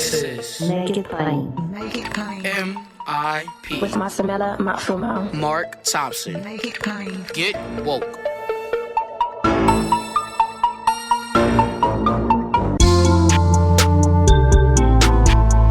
This is Make It Plain. Make It Plain. MIP. With Masamela Matfumo. Mark Thompson. Make It Plain. Get woke.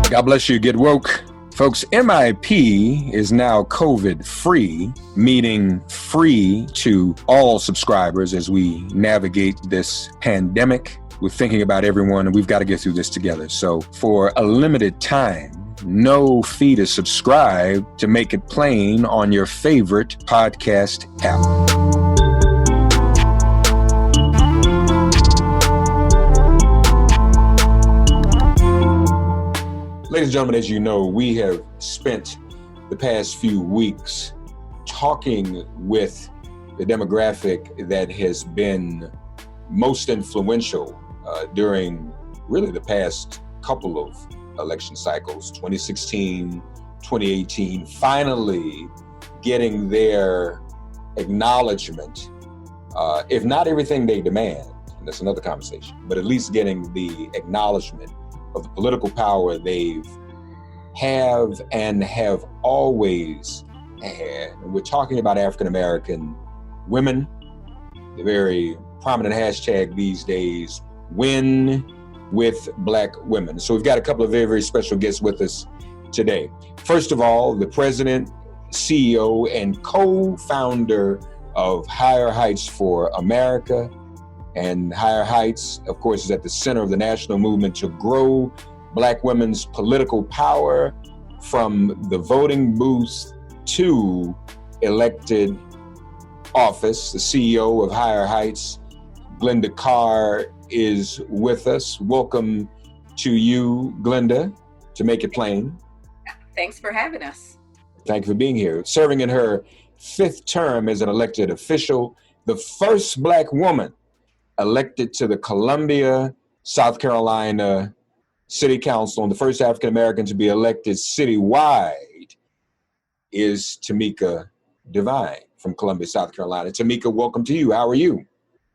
God bless you. Get woke. Folks, MIP is now COVID-free, meaning free to all subscribers as we navigate this pandemic. We're thinking about everyone, and we've got to get through this together. So for a limited time, no fee to subscribe to Make It Plain on your favorite podcast app. Ladies and gentlemen, as you know, we have spent the past few weeks talking with the demographic that has been most influential during really the past couple of election cycles, 2016, 2018, finally getting their acknowledgement, if not everything they demand, and that's another conversation, but at least getting the acknowledgement of the political power they've have always had. And we're talking about African-American women, the very prominent hashtag these days, Win with Black Women. So we've got a couple of very, very special guests with us today. First of all, the president, CEO, and co-founder of Higher Heights for America. And Higher Heights, of course, is at the center of the national movement to grow Black women's political power from the voting booth to elected office. The CEO of Higher Heights, Glynda Carr, is with us. Welcome to you, Glynda, to Make It Plain. Thanks for having us. Thank you for being here. Serving in her 5th term as an elected official, the first Black woman elected to the Columbia, South Carolina City Council, and the first African-American to be elected citywide is Tameika Devine from Columbia, South Carolina. Tameika, welcome to you. How are you?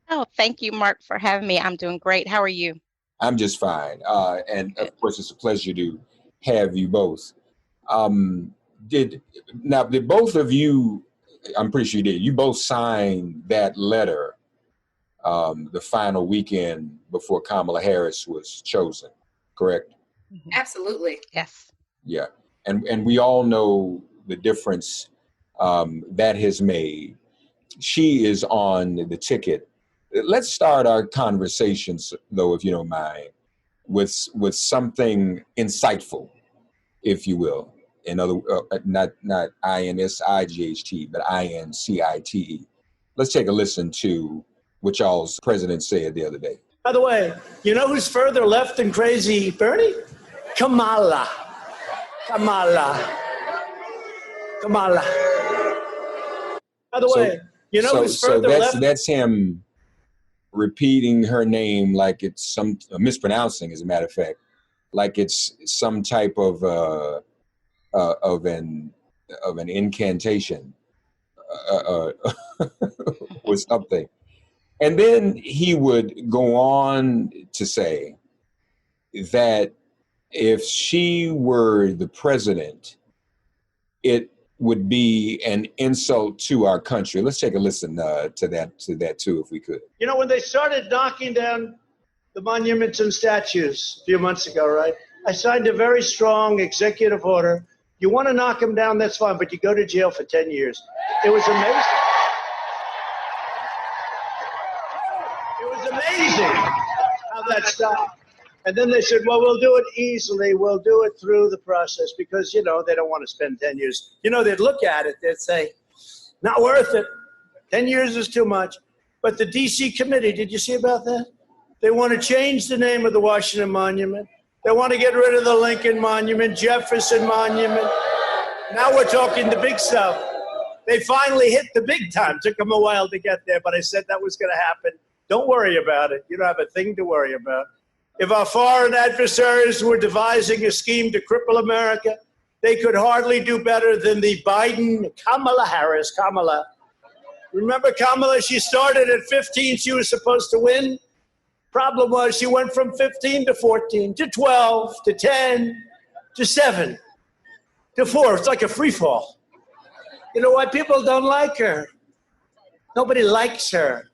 Oh, thank you, Mark, for having me. I'm doing great. How are you? I'm just fine. And of course, it's a pleasure to have you both. Did both of you, I'm pretty sure you did, you both signed that letter the final weekend before Kamala Harris was chosen, correct? Absolutely. Yes. Yeah. And we all know the difference that has made. She is on the ticket. Let's start our conversations, though, if you don't mind, with something insightful, if you will. In other, not INSIGHT, but INCITE. Let's take a listen to what y'all's president said the other day. By the way, you know who's further left than crazy Bernie? Kamala. By the way, you know who's further left? So that's him repeating her name like it's some mispronouncing, as a matter of fact, like it's some type of an incantation or something. And then he would go on to say that if she were the president, it would be an insult to our country. Let's take a listen to that too, if we could. You know, when they started knocking down the monuments and statues a few months ago, right? I signed a very strong executive order. You want to knock them down, that's fine, but you go to jail for 10 years. It was amazing. How that stopped. And then they said, well, we'll do it easily. We'll do it through the process because, you know, they don't want to spend 10 years. You know, they'd look at it. They'd say, not worth it. 10 years is too much. But the DC committee, did you see about that? They want to change the name of the Washington Monument. They want to get rid of the Lincoln Monument, Jefferson Monument. Now we're talking the big stuff. They finally hit the big time. Took them a while to get there, but I said that was going to happen. Don't worry about it. You don't have a thing to worry about. If our foreign adversaries were devising a scheme to cripple America, they could hardly do better than the Kamala Harris. Remember Kamala? She started at 15. She was supposed to win Problem was she went from 15 to 14 to 12 to 10 to 7 to 4. It's like a free fall. You know why people don't like her? Nobody likes her.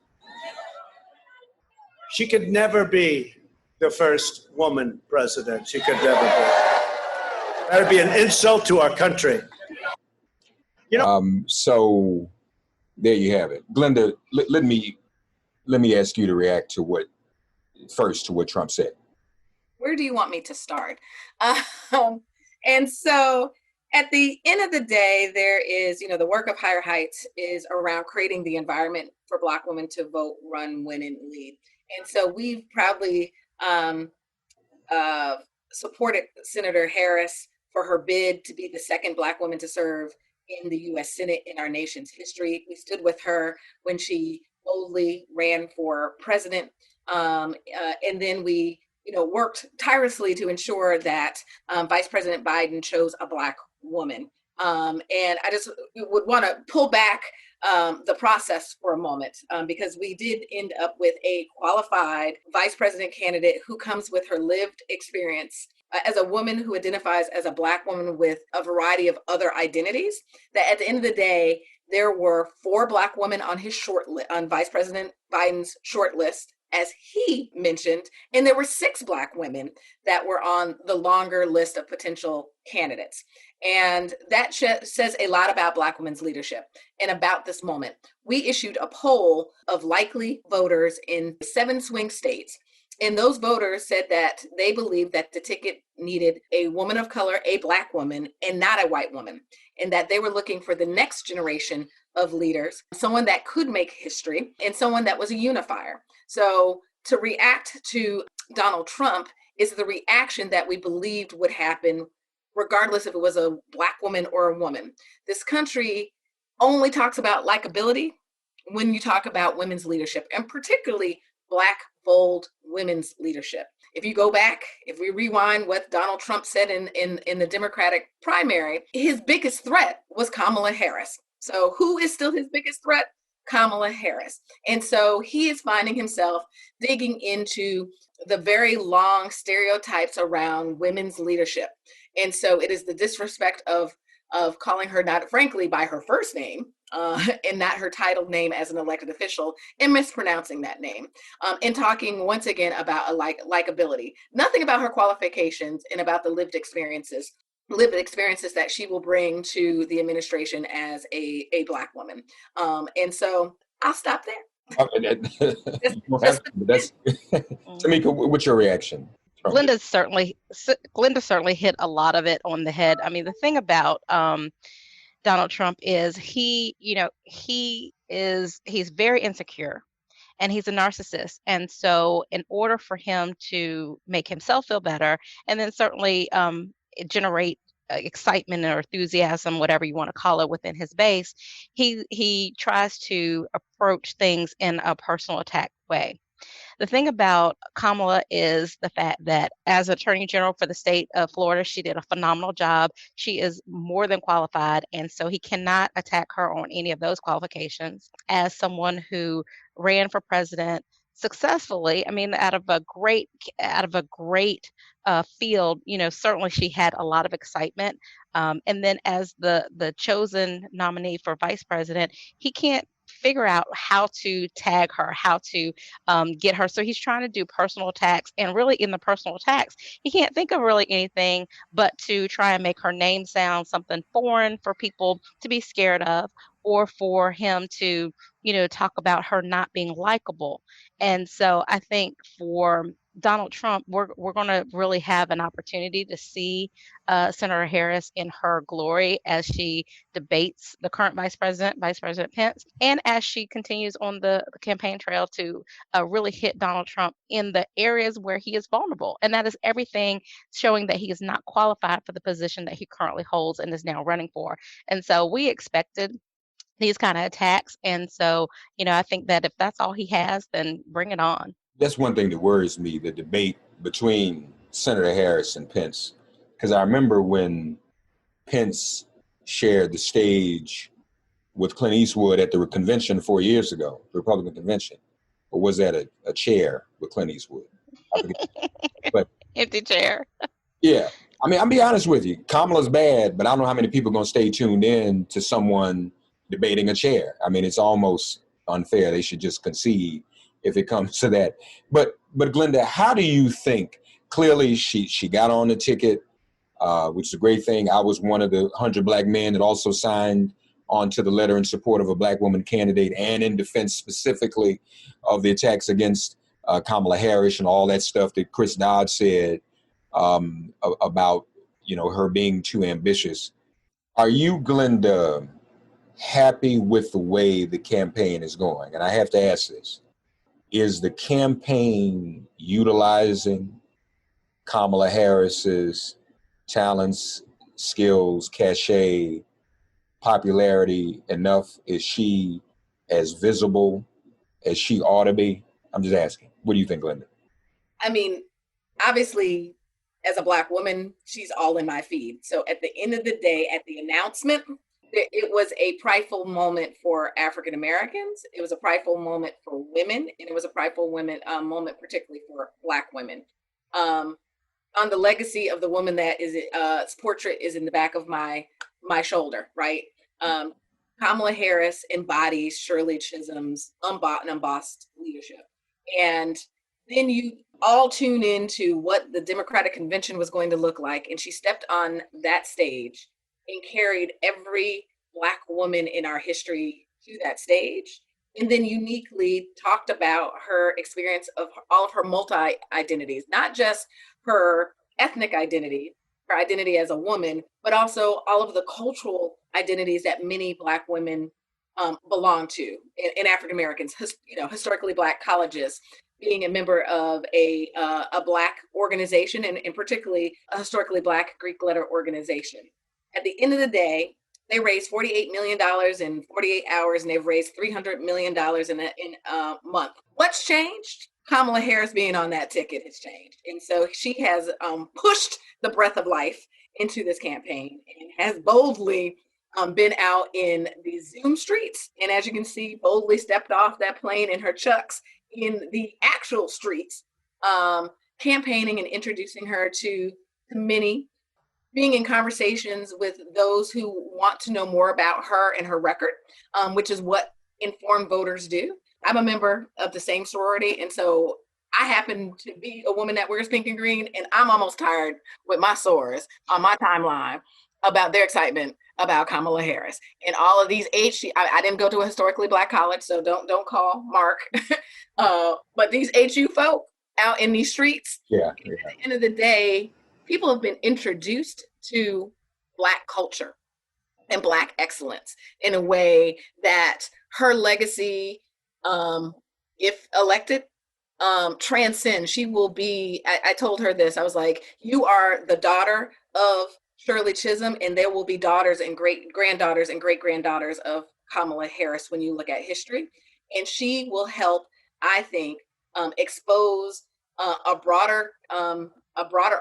She could never be the first woman president. She could never be. That would be an insult to our country. You know. So there you have it. Glynda, let me ask you to react to what Trump said. Where do you want me to start? And so at the end of the day, there is, the work of Higher Heights is around creating the environment for Black women to vote, run, win, and lead. And so we've probably supported Senator Harris for her bid to be the second Black woman to serve in the U.S. Senate in our nation's history. We stood with her when she boldly ran for president. And then we, worked tirelessly to ensure that Vice President Biden chose a Black woman. And I just would want to pull back the process for a moment, because we did end up with a qualified vice president candidate who comes with her lived experience as a woman who identifies as a Black woman with a variety of other identities. That at the end of the day, there were 4 Black women on his on Vice President Biden's short list, as he mentioned, and there were 6 Black women that were on the longer list of potential candidates. And that says a lot about Black women's leadership and about this moment. We issued a poll of likely voters in 7 swing states. And those voters said that they believed that the ticket needed a woman of color, a Black woman, and not a white woman. And that they were looking for the next generation of leaders, someone that could make history and someone that was a unifier. So to react to Donald Trump is the reaction that we believed would happen regardless if it was a Black woman or a woman. This country only talks about likability when you talk about women's leadership, and particularly Black, bold women's leadership. If you go back, if we rewind what Donald Trump said in the Democratic primary, his biggest threat was Kamala Harris. So who is still his biggest threat? Kamala Harris. And so he is finding himself digging into the very long stereotypes around women's leadership. And so it is the disrespect of calling her, not frankly by her first name, and not her titled name as an elected official, and mispronouncing that name, and talking once again about likability. Nothing about her qualifications and about the lived experiences that she will bring to the administration as a Black woman. And so I'll stop there. That's Tameika, what's your reaction? Glynda certainly hit a lot of it on the head. I mean, the thing about Donald Trump is he's very insecure and he's a narcissist. And so in order for him to make himself feel better and then certainly generate excitement or enthusiasm, whatever you want to call it, within his base, he tries to approach things in a personal attack way. The thing about Kamala is the fact that as Attorney General for the state of Florida, she did a phenomenal job. She is more than qualified, and so he cannot attack her on any of those qualifications. As someone who ran for president successfully, I mean, out of a great field, certainly she had a lot of excitement. And then as the chosen nominee for vice president, he can't figure out how to tag her, how to get her. So he's trying to do personal attacks, and really in the personal attacks, he can't think of really anything but to try and make her name sound something foreign for people to be scared of, or for him to, talk about her not being likable. And so I think for Donald Trump, we're going to really have an opportunity to see Senator Harris in her glory as she debates the current Vice President Pence, and as she continues on the campaign trail to really hit Donald Trump in the areas where he is vulnerable. And that is everything showing that he is not qualified for the position that he currently holds and is now running for. And so we expected these kind of attacks. And so, I think that if that's all he has, then bring it on. That's one thing that worries me, the debate between Senator Harris and Pence. Because I remember when Pence shared the stage with Clint Eastwood at the convention 4 years ago, the Republican convention. or was that a chair with Clint Eastwood? I forget. But Empty chair. yeah, I mean, I'll be honest with you. Kamala's bad, but I don't know how many people are going to stay tuned in to someone debating a chair. I mean, it's almost unfair. They should just concede if it comes to that. But Glynda, how do you think? Clearly, she got on the ticket, which is a great thing. I was one of the 100 Black men that also signed onto the letter in support of a Black woman candidate and in defense specifically of the attacks against Kamala Harris and all that stuff that Chris Dodd said about, you know, her being too ambitious. Are you, Glynda, happy with the way the campaign is going? And I have to ask this. Is the campaign utilizing Kamala Harris's talents, skills, cachet, popularity enough? Is she as visible as she ought to be? I'm just asking. What do you think, Glynda? I mean, obviously, as a Black woman, she's all in my feed. So at the end of the day, at the announcement, it was a prideful moment for African Americans. It was a prideful moment for women, and it was a prideful moment, particularly for Black women. On the legacy of the woman that is portrait is in the back of my shoulder, right? Kamala Harris embodies Shirley Chisholm's unbossed leadership, and then you all tune into what the Democratic Convention was going to look like, and she stepped on that stage and carried every Black woman in our history to that stage, and then uniquely talked about her experience of all of her multi-identities, not just her ethnic identity, her identity as a woman, but also all of the cultural identities that many Black women belong to in African Americans, historically Black colleges, being a member of a Black organization, and particularly a historically Black Greek letter organization. At the end of the day, they raised $48 million in 48 hours, and they've raised $300 million in a month. What's changed? Kamala Harris being on that ticket has changed. And so she has pushed the breath of life into this campaign and has boldly been out in the Zoom streets. And as you can see, boldly stepped off that plane in her chucks in the actual streets, campaigning and introducing her to many, being in conversations with those who want to know more about her and her record, which is what informed voters do. I'm a member of the same sorority, and so I happen to be a woman that wears pink and green, and I'm almost tired with my sorors on my timeline about their excitement about Kamala Harris. And all of these I didn't go to a historically Black college, so don't call Mark. But these HU folk out in these streets, at the end of the day, people have been introduced to Black culture and Black excellence in a way that her legacy, if elected, transcends. She will be, I told her this, I was like, you are the daughter of Shirley Chisholm, and there will be daughters and great-granddaughters and great-granddaughters of Kamala Harris when you look at history. And she will help, I think, expose a broader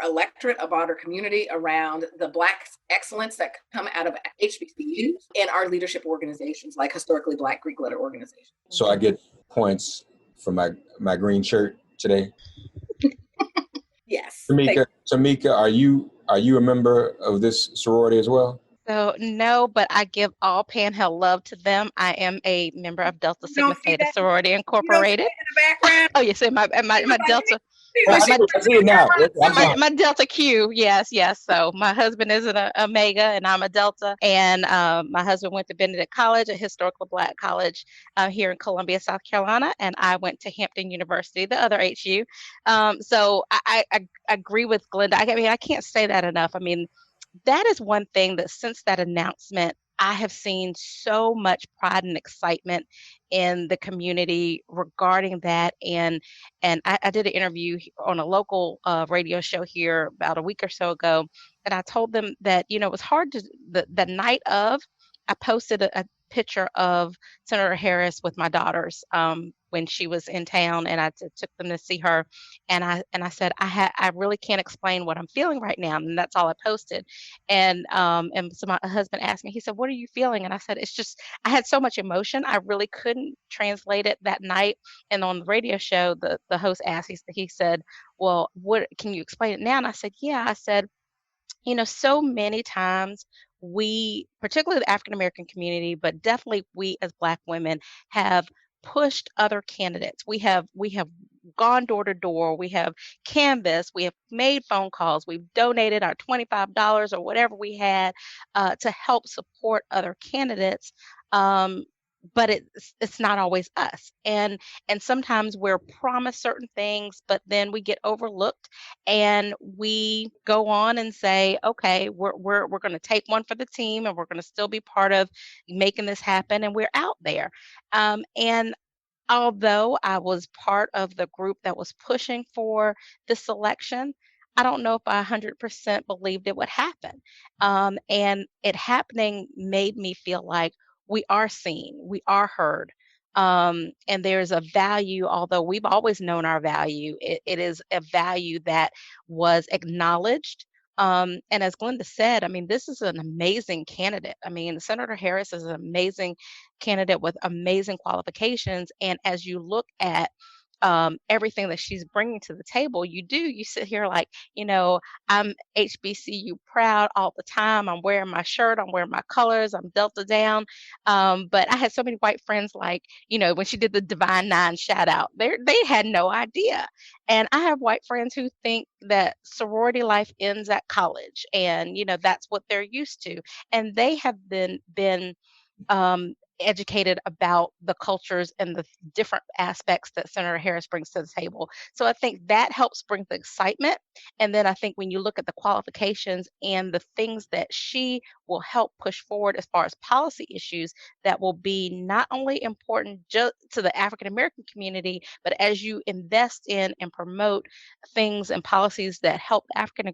electorate, a broader community around the Black excellence that come out of HBCUs and our leadership organizations, like historically Black Greek letter organizations. So I get points for my green shirt today. Yes. Tameika, are you a member of this sorority as well? So no, but I give all Panhandle love to them. I am a member of Delta Sigma Theta Sorority Incorporated. In the background. Oh, you say my Delta. I see it now. My Delta Q, yes. So my husband is an Omega, and I'm a Delta. And my husband went to Benedict College, a historical Black college here in Columbia, South Carolina, and I went to Hampton University, the other HU. So I agree with Glynda. I mean, I can't say that enough. I mean, that is one thing that since that announcement, I have seen so much pride and excitement in the community regarding that. And I did an interview on a local radio show here about a week or so ago. And I told them that, it was hard to, the night of, I posted picture of Senator Harris with my daughters when she was in town, and I took them to see her, and I said I really can't explain what I'm feeling right now, and that's all I posted, and so my husband asked me, he said, "What are you feeling?" And I said, "It's just I had so much emotion, I really couldn't translate it that night." And on the radio show, the host asked, he said, "Well, what can you explain it now?" And I said, "Yeah." I said, so many times we, particularly the African American community, but definitely we as Black women, have pushed other candidates. We have gone door to door. We have canvassed. We have made phone calls. We've donated our $25 or whatever we had to help support other candidates. But it's not always us, and sometimes we're promised certain things, but then we get overlooked and we go on and say, okay, we're going to take one for the team and we're going to still be part of making this happen, and we're out there. And although I was part of the group that was pushing for this election, I don't know if I 100% believed it would happen. And it happening made me feel like we are seen, we are heard. And there's a value, although we've always known our value, it is a value that was acknowledged. And as Glynda said, I mean, this is an amazing candidate. I mean, Senator Harris is an amazing candidate with amazing qualifications. And as you look at everything that she's bringing to the table, you sit here like, I'm HBCU proud all the time. I'm wearing my shirt, I'm wearing my colors, I'm Delta down. But I had so many white friends, like, when she did the Divine Nine shout out, they had no idea. And I have white friends who think that sorority life ends at college, and that's what they're used to. And they have been um, educated about the cultures and the different aspects that Senator Harris brings to the table. So I think that helps bring the excitement. And then I think when you look at the qualifications and the things that she will help push forward as far as policy issues that will be not only important just to the African American community, but as you invest in and promote things and policies that help African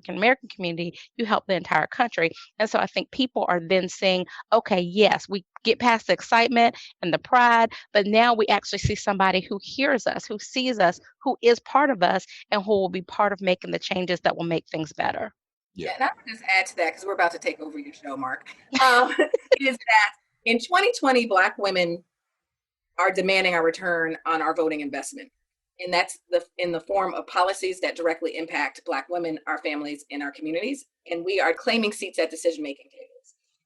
American community, you help the entire country. And so I think people are then saying, okay, yes, we get past the excitement and the pride, but now we actually see somebody who hears us, who sees us, who is part of us, and who will be part of making the changes that will make things better. Yeah. And I would just add to that, because we're about to take over your show, Mark, is that in 2020, Black women are demanding our return on our voting investment. And that's in the form of policies that directly impact Black women, our families, and our communities. And we are claiming seats at decision-making tables.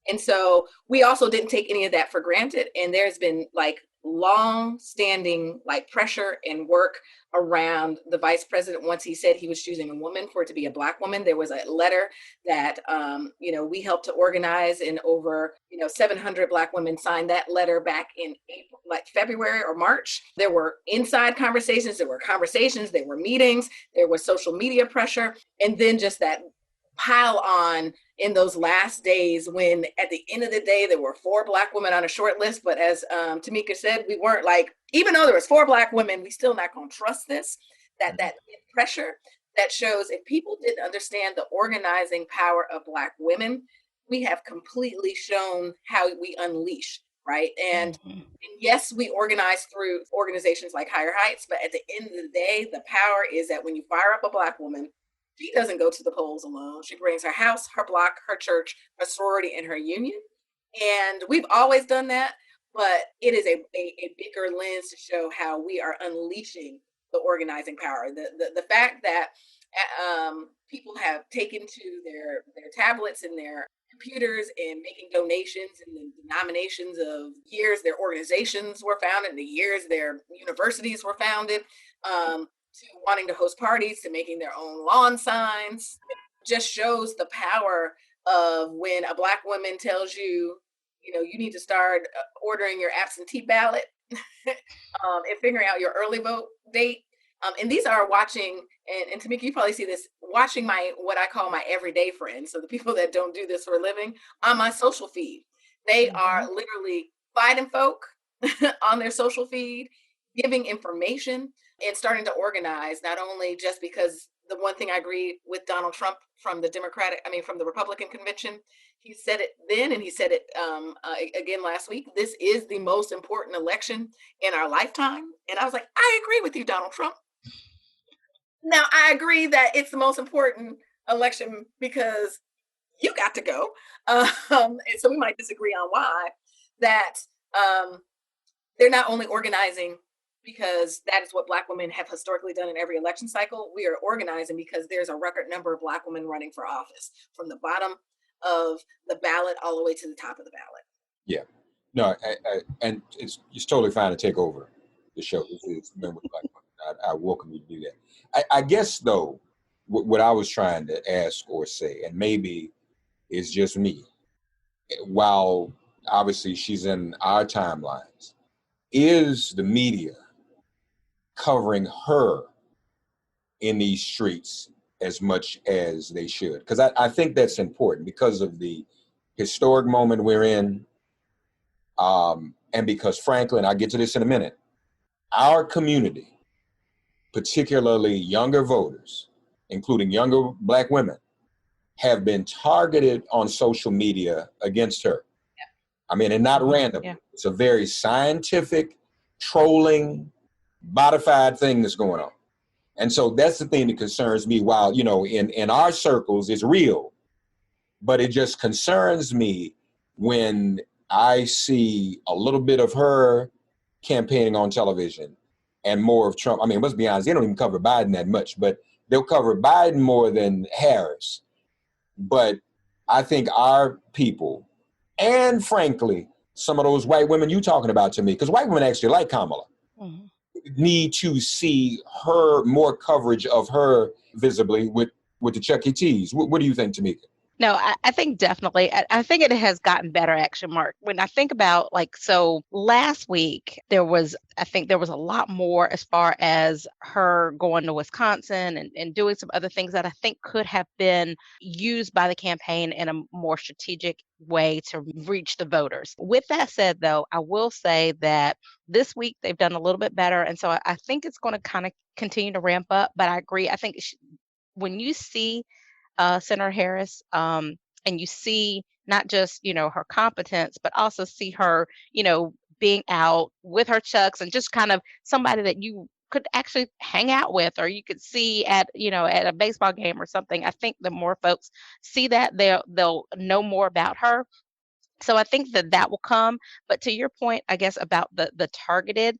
And so we also didn't take any of that for granted. And there's been long-standing pressure and work around the vice president. Once he said he was choosing a woman, for it to be a Black woman, there was a letter that we helped to organize, and over 700 Black women signed that letter back in April, February or March. There were inside conversations, there were meetings, there was social media pressure, and then just that pile on in those last days, when at the end of the day there were 4 Black women on a short list. But as Tameika said, we weren't even though there was 4 Black women, we still not gonna trust this. That pressure that shows, if people didn't understand the organizing power of Black women, we have completely shown how we unleash, right? And yes, we organize through organizations like Higher Heights, but at the end of the day, the power is that when you fire up a Black woman, she doesn't go to the polls alone. She brings her house, her block, her church, her sorority, and her union. And we've always done that, but it is a bigger lens to show how we are unleashing the organizing power. The fact that people have taken to their tablets and their computers and making donations in the denominations of years their organizations were founded, the years their universities were founded, to wanting to host parties, to making their own lawn signs, just shows the power of when a Black woman tells you, you need to start ordering your absentee ballot and figuring out your early vote date. And these are watching, and Tameika, you probably see this, watching what I call my everyday friends. So the people that don't do this for a living on my social feed. They are literally fighting folk on their social feed, giving information, and starting to organize, not only just because the one thing I agree with Donald Trump from the Republican convention, he said it then and he said it again last week. This is the most important election in our lifetime. And I was like, I agree with you, Donald Trump. Now, I agree that it's the most important election because you got to go. And so we might disagree on why. That they're not only organizing because that is what Black women have historically done in every election cycle. We are organizing because there's a record number of Black women running for office from the bottom of the ballot all the way to the top of the ballot. Yeah. No, and it's totally fine to take over the show. It's Men with Black women. I welcome you to do that. I guess, though, what I was trying to ask or say, and maybe it's just me, while obviously she's in our timelines, is the media covering her in these streets as much as they should? Because I think that's important because of the historic moment we're in, and because, frankly, and I'll get to this in a minute, our community, particularly younger voters, including younger Black women, have been targeted on social media against her. Yeah. I mean, and not random. Yeah. It's a very scientific, trolling, modified thing that's going on. And so that's the thing that concerns me. While, you know, in our circles, it's real, but it just concerns me when I see a little bit of her campaigning on television and more of Trump. I mean, let's be honest, they don't even cover Biden that much, but they'll cover Biden more than Harris. But I think our people, and frankly, some of those white women you talking about to me, because white women actually like Kamala, need to see her more coverage of her visibly with the Chuck E. Cheese. What do you think, Tameika? No, I think definitely. I think it has gotten better, actually, Mark. When I think about, so last week, I think there was a lot more as far as her going to Wisconsin and doing some other things that I think could have been used by the campaign in a more strategic way to reach the voters. With that said, though, I will say that this week they've done a little bit better. And so I think it's going to kind of continue to ramp up. But I agree. I think when you see Senator Harris, and you see not just, her competence, but also see her, being out with her chucks and just kind of somebody that you could actually hang out with, or you could see at a baseball game or something. I think the more folks see that, they'll know more about her. So I think that will come. But to your point, I guess, about the targeted,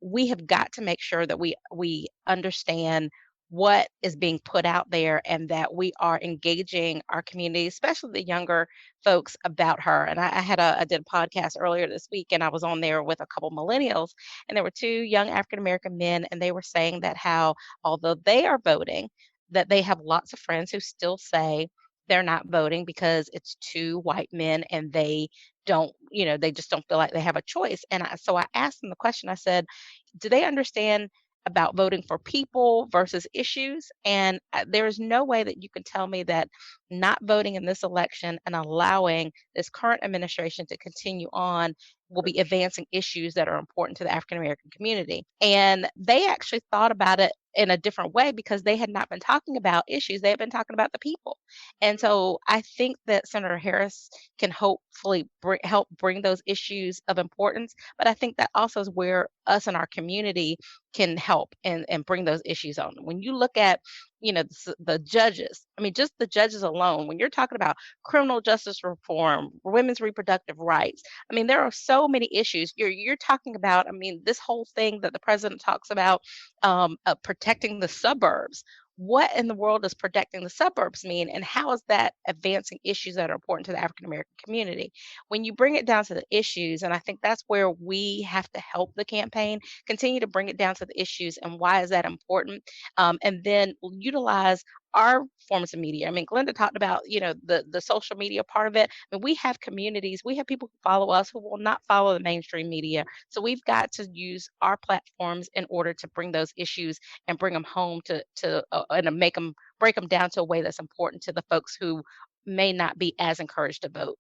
we have got to make sure that we understand what is being put out there and that we are engaging our community, especially the younger folks, about her. And I did a podcast earlier this week, and I was on there with a couple millennials, and there were two young African-American men, and they were saying that how, although they are voting, that they have lots of friends who still say they're not voting because it's two white men and they just don't feel like they have a choice. And so I asked them the question. I said, do they understand about voting for people versus issues? And there is no way that you can tell me that not voting in this election and allowing this current administration to continue on will be advancing issues that are important to the African American community. And they actually thought about it in a different way because they had not been talking about issues. They had been talking about the people. And so I think that Senator Harris can hopefully help bring those issues of importance. But I think that also is where us and our community can help and bring those issues on. When you look at, the judges, I mean, just the judges alone, when you're talking about criminal justice reform, women's reproductive rights, I mean, there are so many issues. You're talking about, I mean, this whole thing that the president talks about, protecting the suburbs. What in the world does protecting the suburbs mean? And how is that advancing issues that are important to the African American community? When you bring it down to the issues, and I think that's where we have to help the campaign continue to bring it down to the issues and why is that important? And then utilize our forms of media. I mean, Glynda talked about, the social media part of it. I mean, we have communities, we have people who follow us who will not follow the mainstream media. So we've got to use our platforms in order to bring those issues and bring them home and break them down to a way that's important to the folks who may not be as encouraged to vote.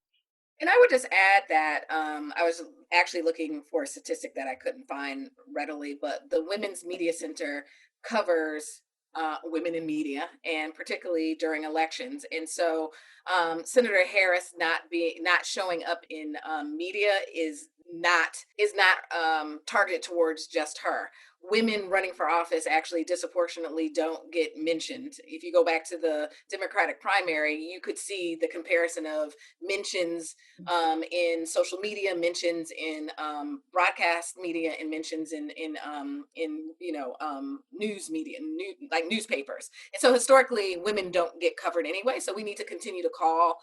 And I would just add that I was actually looking for a statistic that I couldn't find readily, but the Women's Media Center covers women in media, and particularly during elections. And so Senator Harris not showing up in media is not targeted towards just her. Women running for office actually disproportionately don't get mentioned. If you go back to the Democratic primary, you could see the comparison of mentions in social media, mentions in broadcast media, and mentions in news media, like newspapers. And so historically, women don't get covered anyway. So we need to continue to call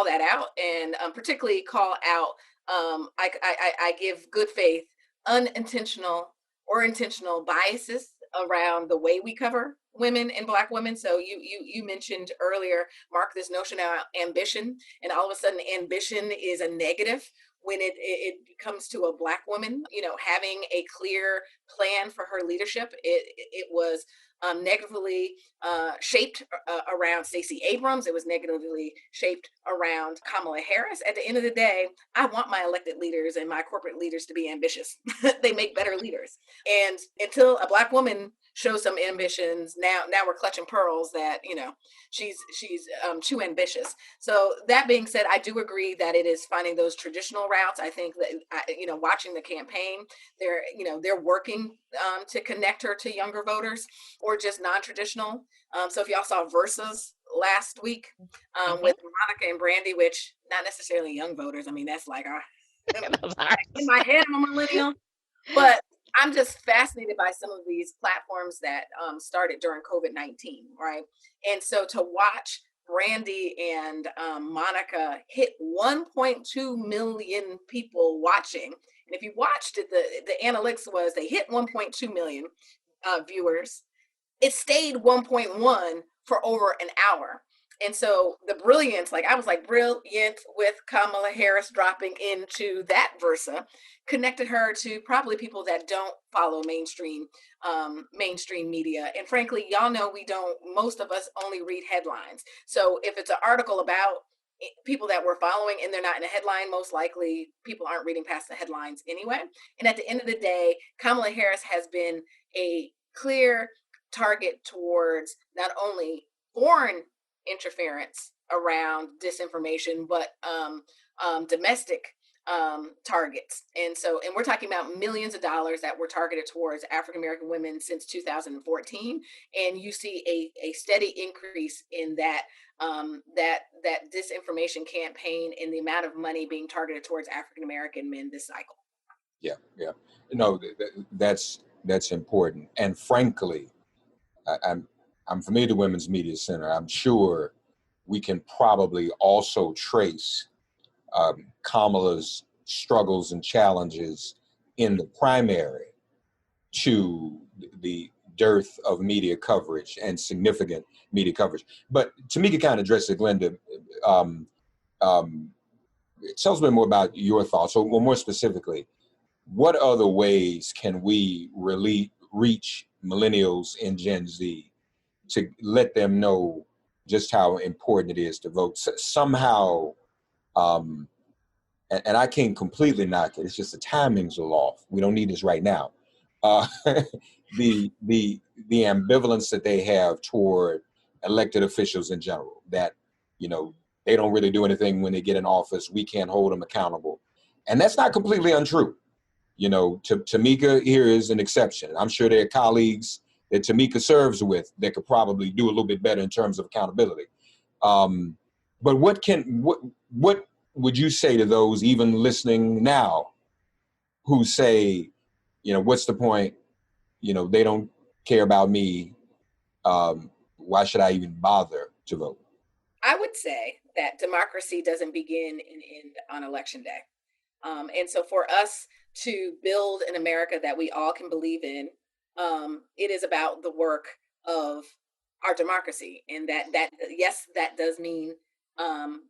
that out, and particularly call out. I give good faith unintentional or intentional biases around the way we cover women and Black women. So you mentioned earlier, Mark, this notion of ambition, and all of a sudden ambition is a negative when it comes to a Black woman. Having a clear plan for her leadership, it was negatively shaped around Stacey Abrams. It was negatively shaped around Kamala Harris. At the end of the day, I want my elected leaders and my corporate leaders to be ambitious. They make better leaders. And until a Black woman shows some ambitions, now we're clutching pearls that she's too ambitious. So that being said, I do agree that it is finding those traditional routes. I think that watching the campaign, they're working to connect her to younger voters, or just non-traditional. So if y'all saw Versus last week with Monica and Brandy, which not necessarily young voters. I mean, that's like in my head, I'm a millennial, but I'm just fascinated by some of these platforms that started during COVID-19, right? And so to watch Brandy and Monica hit 1.2 million people watching, and if you watched it, the analytics was they hit 1.2 million viewers. It stayed 1.1 for over an hour. And so the brilliance, I was brilliant with Kamala Harris dropping into that Versa, connected her to probably people that don't follow mainstream media. And frankly, y'all know most of us only read headlines. So if it's an article about people that we're following and they're not in a headline, most likely people aren't reading past the headlines anyway. And at the end of the day, Kamala Harris has been a clear target towards not only foreign interference around disinformation, but domestic targets. And we're talking about millions of dollars that were targeted towards African-American women since 2014. And you see a steady increase in that disinformation campaign and the amount of money being targeted towards African-American men this cycle. Yeah. No, that's important. And frankly, I'm familiar with Women's Media Center. I'm sure we can probably also trace Kamala's struggles and challenges in the primary to the dearth of media coverage and significant media coverage. But Tameika kind of addressed it, Glynda. Tell us a bit more about your thoughts. So, more specifically, what other ways can we really reach millennials and Gen Z to let them know just how important it is to vote? Somehow, and I can't completely knock it, it's just the timings are off. We don't need this right now. The ambivalence that they have toward elected officials in general, that, they don't really do anything when they get in office. We can't hold them accountable. And that's not completely untrue. Tameika here is an exception. I'm sure there are colleagues that Tameika serves with that could probably do a little bit better in terms of accountability. But what would you say to those even listening now who say, what's the point? They don't care about me. Why should I even bother to vote? I would say that democracy doesn't begin and end on election day. And so for us to build an America that we all can believe in, it is about the work of our democracy. And that does mean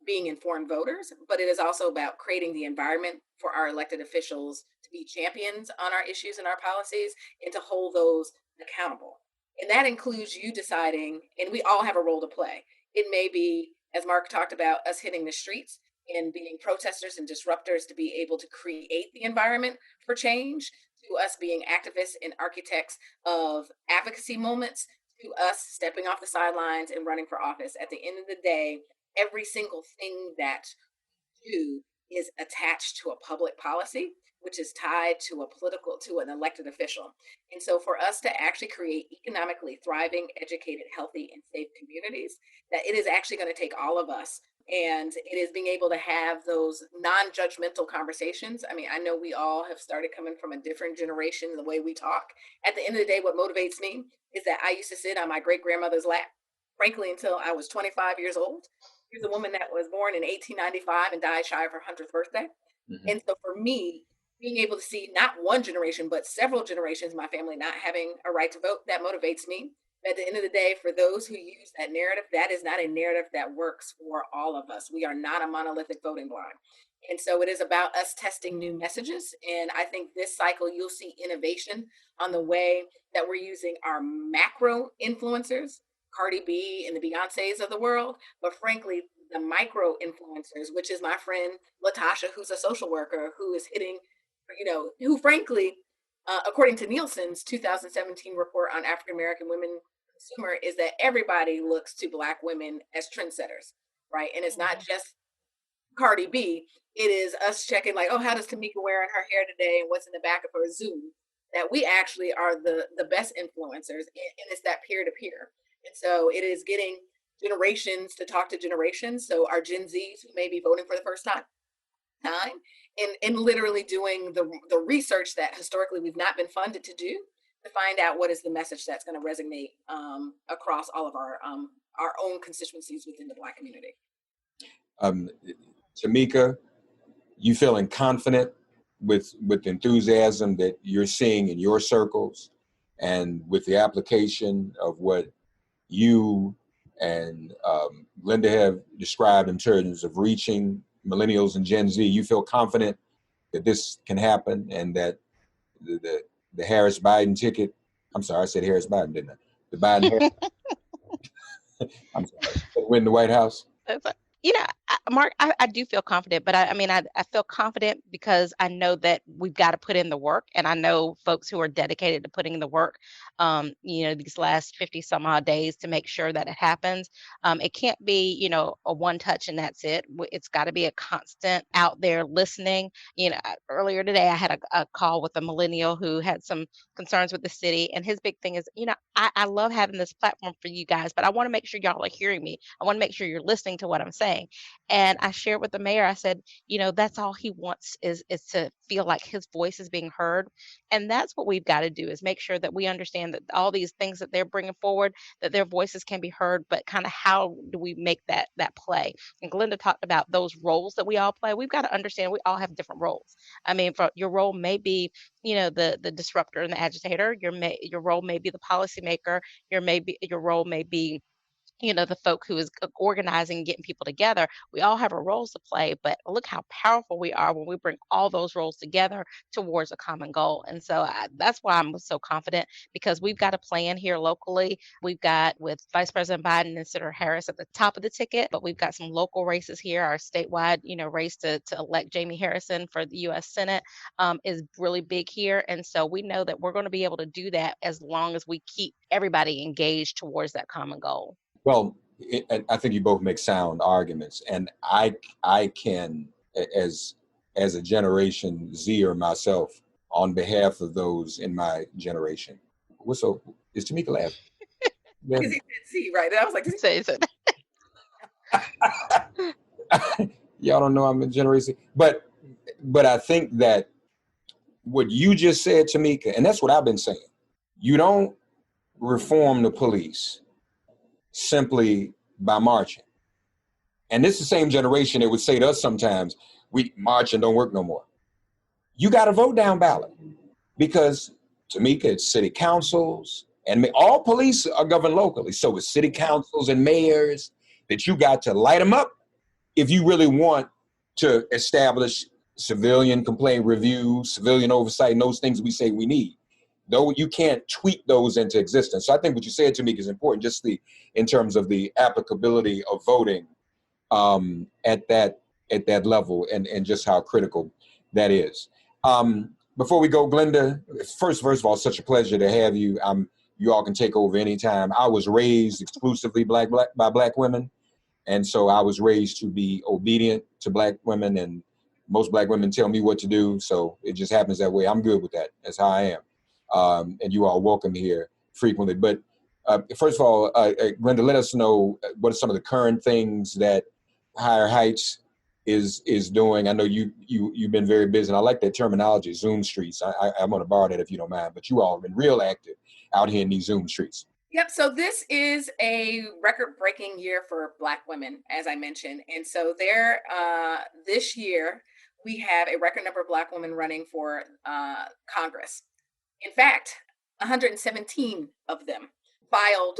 being informed voters, but it is also about creating the environment for our elected officials to be champions on our issues and our policies, and to hold those accountable. And that includes you deciding, and we all have a role to play. It may be, as Mark talked about, us hitting the streets. and being protesters and disruptors to be able to create the environment for change, to us being activists and architects of advocacy moments, to us stepping off the sidelines and running for office. At the end of the day, every single thing that we do is attached to a public policy, which is tied to an elected official. And so for us to actually create economically thriving, educated, healthy, and safe communities, that it is actually going to take all of us. And it is being able to have those non-judgmental conversations. I mean, I know we all have started coming from a different generation in the way we talk. At the end of the day, what motivates me is that I used to sit on my great-grandmother's lap, frankly, until I was 25 years old. Here's a woman that was born in 1895 and died shy of her 100th birthday. Mm-hmm. And so for me, being able to see not one generation, but several generations, my family not having a right to vote, that motivates me. At the end of the day, for those who use that narrative, that is not a narrative that works for all of us. We are not a monolithic voting bloc. And so it is about us testing new messages. And I think this cycle, you'll see innovation on the way that we're using our macro influencers, Cardi B and the Beyoncés of the world, but frankly, the micro influencers, which is my friend Latasha, who's a social worker, who is hitting, who frankly, according to Nielsen's 2017 report on African-American women consumer, is that everybody looks to Black women as trendsetters, right? And it's not just Cardi B, it is us checking like, oh, how does Tameika wearing her hair today and what's in the back of her Zoom? That we actually are the best influencers, and it's that peer-to-peer. And so it is getting generations to talk to generations. So our Gen Zs who may be voting for the first time, and literally doing the research that historically we've not been funded to do, to find out what is the message that's going to resonate across all of our own constituencies within the Black community. Tameika, you feeling confident with enthusiasm that you're seeing in your circles, and with the application of what you and Glynda have described in terms of reaching millennials and Gen Z, you feel confident that this can happen, and that the Harris-Biden ticket, I'm sorry, I said Harris-Biden, didn't I? The Biden, I'm sorry, win the White House? Mark, I do feel confident, but I feel confident because I know that we've got to put in the work, and I know folks who are dedicated to putting in the work, these last 50 some odd days to make sure that it happens. It can't be, a one touch and that's it. It's got to be a constant out there listening. Earlier today, I had a call with a millennial who had some concerns with the city, and his big thing is, I love having this platform for you guys, but I want to make sure y'all are hearing me. I want to make sure you're listening to what I'm saying. And I shared with the mayor, I said, that's all he wants is to feel like his voice is being heard. And that's what we've got to do, is make sure that we understand that all these things that they're bringing forward, that their voices can be heard, but kind of how do we make that play? And Glynda talked about those roles that we all play. We've got to understand we all have different roles. I mean, your role may be, the disruptor and the agitator. Your role may be the policymaker. Your role may be the folk who is organizing, getting people together. We all have our roles to play, but look how powerful we are when we bring all those roles together towards a common goal. And so that's why I'm so confident, because we've got a plan here locally. We've got, with Vice President Biden and Senator Harris at the top of the ticket, but we've got some local races here. Our statewide, race to elect Jamie Harrison for the U.S. Senate is really big here. And so we know that we're going to be able to do that as long as we keep everybody engaged towards that common goal. Well, I think you both make sound arguments, and I can, as a Generation Zer myself, on behalf of those in my generation. Is Tameika laughing? Because he said C, right? And I was like, say it. Y'all don't know I'm a Generation Z. But I think that what you just said, Tameika, and that's what I've been saying, you don't reform the police simply by marching. And this is the same generation that would say to us sometimes, we marching don't work no more. You got to vote down ballot, because Tameika, it's city councils, and all police are governed locally. So it's city councils and mayors that you got to light them up if you really want to establish civilian complaint review, civilian oversight, and those things we say we need. Though you can't tweak those into existence. So I think what you said, Tameika, is important, just in terms of the applicability of voting at that at that level, and just how critical that is. Before we go, Glynda, first of all, such a pleasure to have you. You all can take over anytime. I was raised exclusively by Black women. And so I was raised to be obedient to Black women, and most Black women tell me what to do. So it just happens that way. I'm good with that. That's how I am. And you all welcome me here frequently. But first of all, Glynda, let us know what are some of the current things that Higher Heights is doing. I know you've been very busy, and I like that terminology, Zoom streets. I'm going to borrow that if you don't mind. But you all have been real active out here in these Zoom streets. Yep. So this is a record-breaking year for Black women, as I mentioned. And so this year, we have a record number of Black women running for Congress. In fact, 117 of them filed.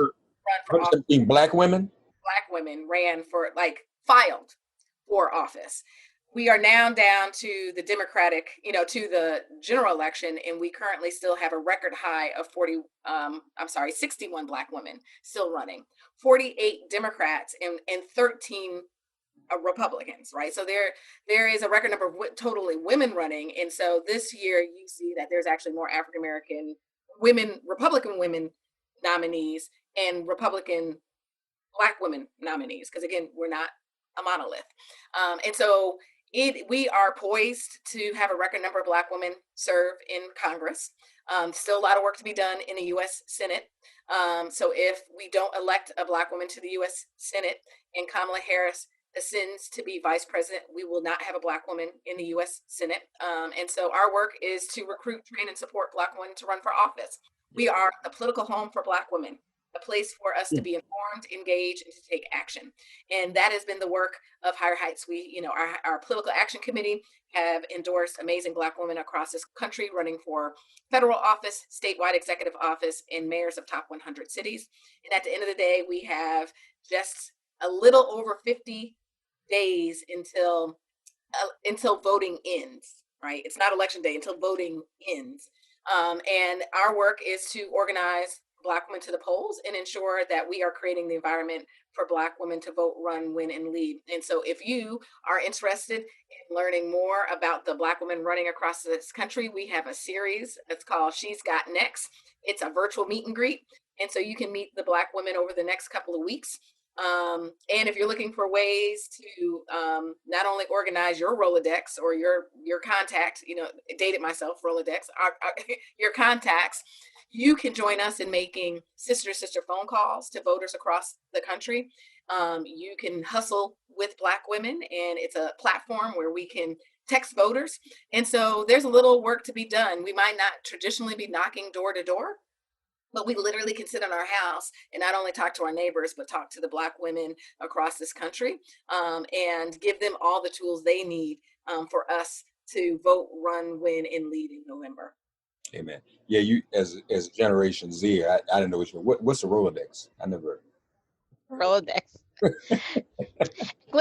117 Black women? Black women filed for office. We are now down to the Democratic, to the general election, and we currently still have a record high of 61 Black women still running, 48 Democrats and 13 Republicans, right? So there is a record number of totally women running. And so this year you see that there's actually more African-American women, Republican women nominees and Republican Black women nominees, because again, we're not a monolith. And so we are poised to have a record number of Black women serve in Congress. Still a lot of work to be done in the U.S. Senate. So if we don't elect a Black woman to the U.S. Senate and Kamala Harris ascends to be vice president, we will not have a Black woman in the U.S. Senate. And so our work is to recruit, train, and support Black women to run for office. We are the political home for Black women, a place for us to be informed, engage, and to take action. And that has been the work of Higher Heights. We, our political action committee have endorsed amazing Black women across this country running for federal office, statewide executive office, and mayors of top 100 cities. And at the end of the day, we have just a little over 50 days until voting ends, right? It's not election day until voting ends. And our work is to organize Black women to the polls and ensure that we are creating the environment for Black women to vote, run, win, and lead. And so if you are interested in learning more about the Black women running across this country, we have a series that's called She's Got Next. It's a virtual meet and greet. And so you can meet the Black women over the next couple of weeks. And if you're looking for ways to not only organize your Rolodex or your contact, dated myself, Rolodex, your contacts, you can join us in making sister-to-sister phone calls to voters across the country. You can hustle with Black women, and it's a platform where we can text voters. And so there's a little work to be done. We might not traditionally be knocking door to door, but we literally can sit in our house and not only talk to our neighbors, but talk to the Black women across this country and give them all the tools they need for us to vote, run, win, and lead in November. Amen. Yeah, you as Generation Z, I didn't know what's a Rolodex. I never. Rolodex.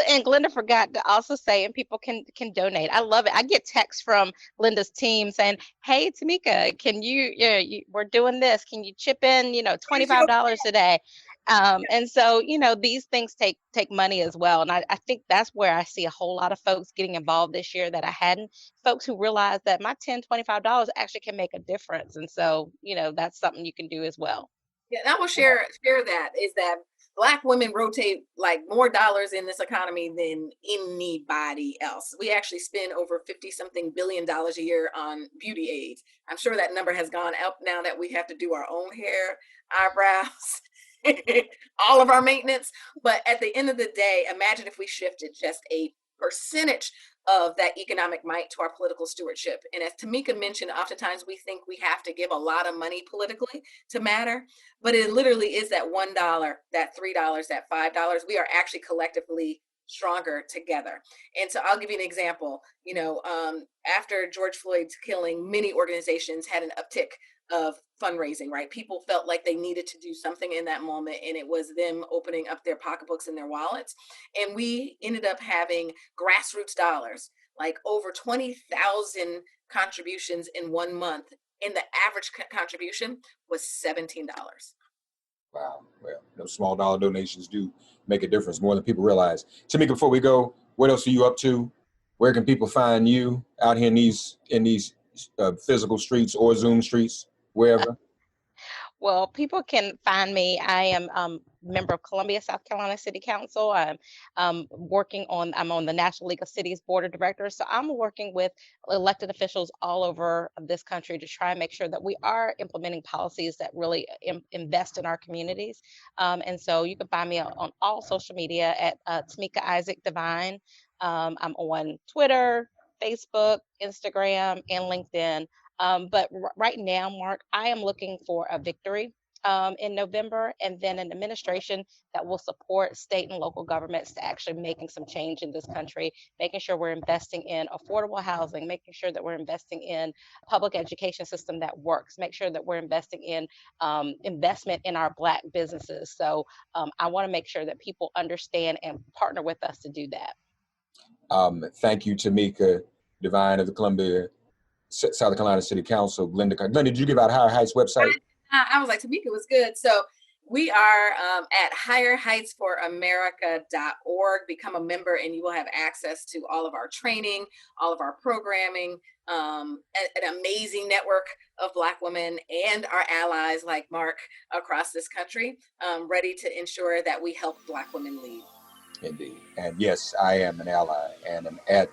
And Glynda forgot to also say, and people can donate. I love it. I get texts from Glynda's team saying, "Hey, Tameika, can we're doing this. Can you chip in, $25 today?" And so, these things take money as well. And I think that's where I see a whole lot of folks getting involved this year that I hadn't. Folks who realize that my $10, $25 actually can make a difference. And so, that's something you can do as well. Yeah, and I will share that is that Black women rotate like more dollars in this economy than anybody else. We actually spend over 50-something billion a year on beauty aids. I'm sure that number has gone up now that we have to do our own hair, eyebrows, all of our maintenance. But at the end of the day, imagine if we shifted just a percentage of that economic might to our political stewardship. And as Tameika mentioned, oftentimes we think we have to give a lot of money politically to matter, but it literally is that $1, that $3, that $5. We are actually collectively stronger together. And so I'll give you an example. After George Floyd's killing, many organizations had an uptick of fundraising, right? People felt like they needed to do something in that moment, and it was them opening up their pocketbooks and their wallets. And we ended up having grassroots dollars, like over 20,000 contributions in 1 month. And the average contribution was $17. Wow. Well, those small dollar donations do make a difference more than people realize. Tameika, before we go, What else are you up to? Where can people find you out here in these physical streets or Zoom streets, wherever? Well, people can find me. I am member of Columbia, South Carolina City Council. I'm I'm on the National League of Cities Board of Directors. So I'm working with elected officials all over this country to try and make sure that we are implementing policies that really invest in our communities. And so you can find me on all social media at Tameika Devine. I'm on Twitter, Facebook, Instagram, and LinkedIn. But right now, Mark, I am looking for a victory in November, and then an administration that will support state and local governments to actually making some change in this country, making sure we're investing in affordable housing, making sure that we're investing in a public education system that works, make sure that we're investing in investment in our Black businesses. So I want to make sure that people understand and partner with us to do that. Thank you, Tameika Devine of the Columbia, South Carolina City Council. Glynda Carr. Glynda, did you give out Higher Heights website? I was like, Tameika was good. So we are at higherheightsforamerica.org. Become a member and you will have access to all of our training, all of our programming, an amazing network of Black women and our allies like Mark across this country, ready to ensure that we help Black women lead. Indeed. And yes, I am an ally and am at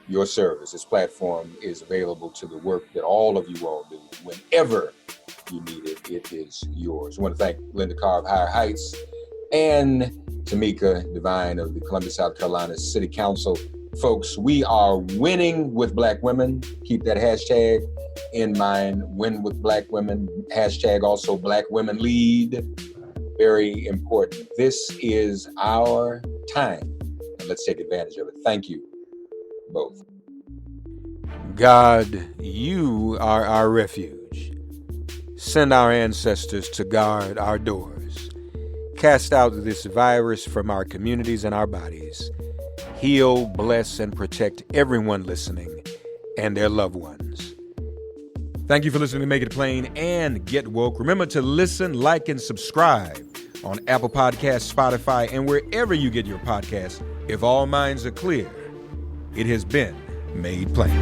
your service. This platform is available to the work that all of you all do. Whenever you need it, it is yours. I want to thank Glynda Carr of Higher Heights and Tameika Devine of the Columbia, South Carolina City Council. Folks, we are winning with Black women. Keep that hashtag in mind, win with Black women. Hashtag also Black women lead. Very important. This is our time, and let's take advantage of it. Thank you both. God, you are our refuge. Send our ancestors to guard our doors. Cast out this virus from our communities and our bodies. Heal, bless, and protect everyone listening and their loved ones. Thank you for listening to Make It Plain and Get Woke. Remember to listen, like, and subscribe on Apple Podcasts, Spotify, and wherever you get your podcasts. If all minds are clear, it has been made plain.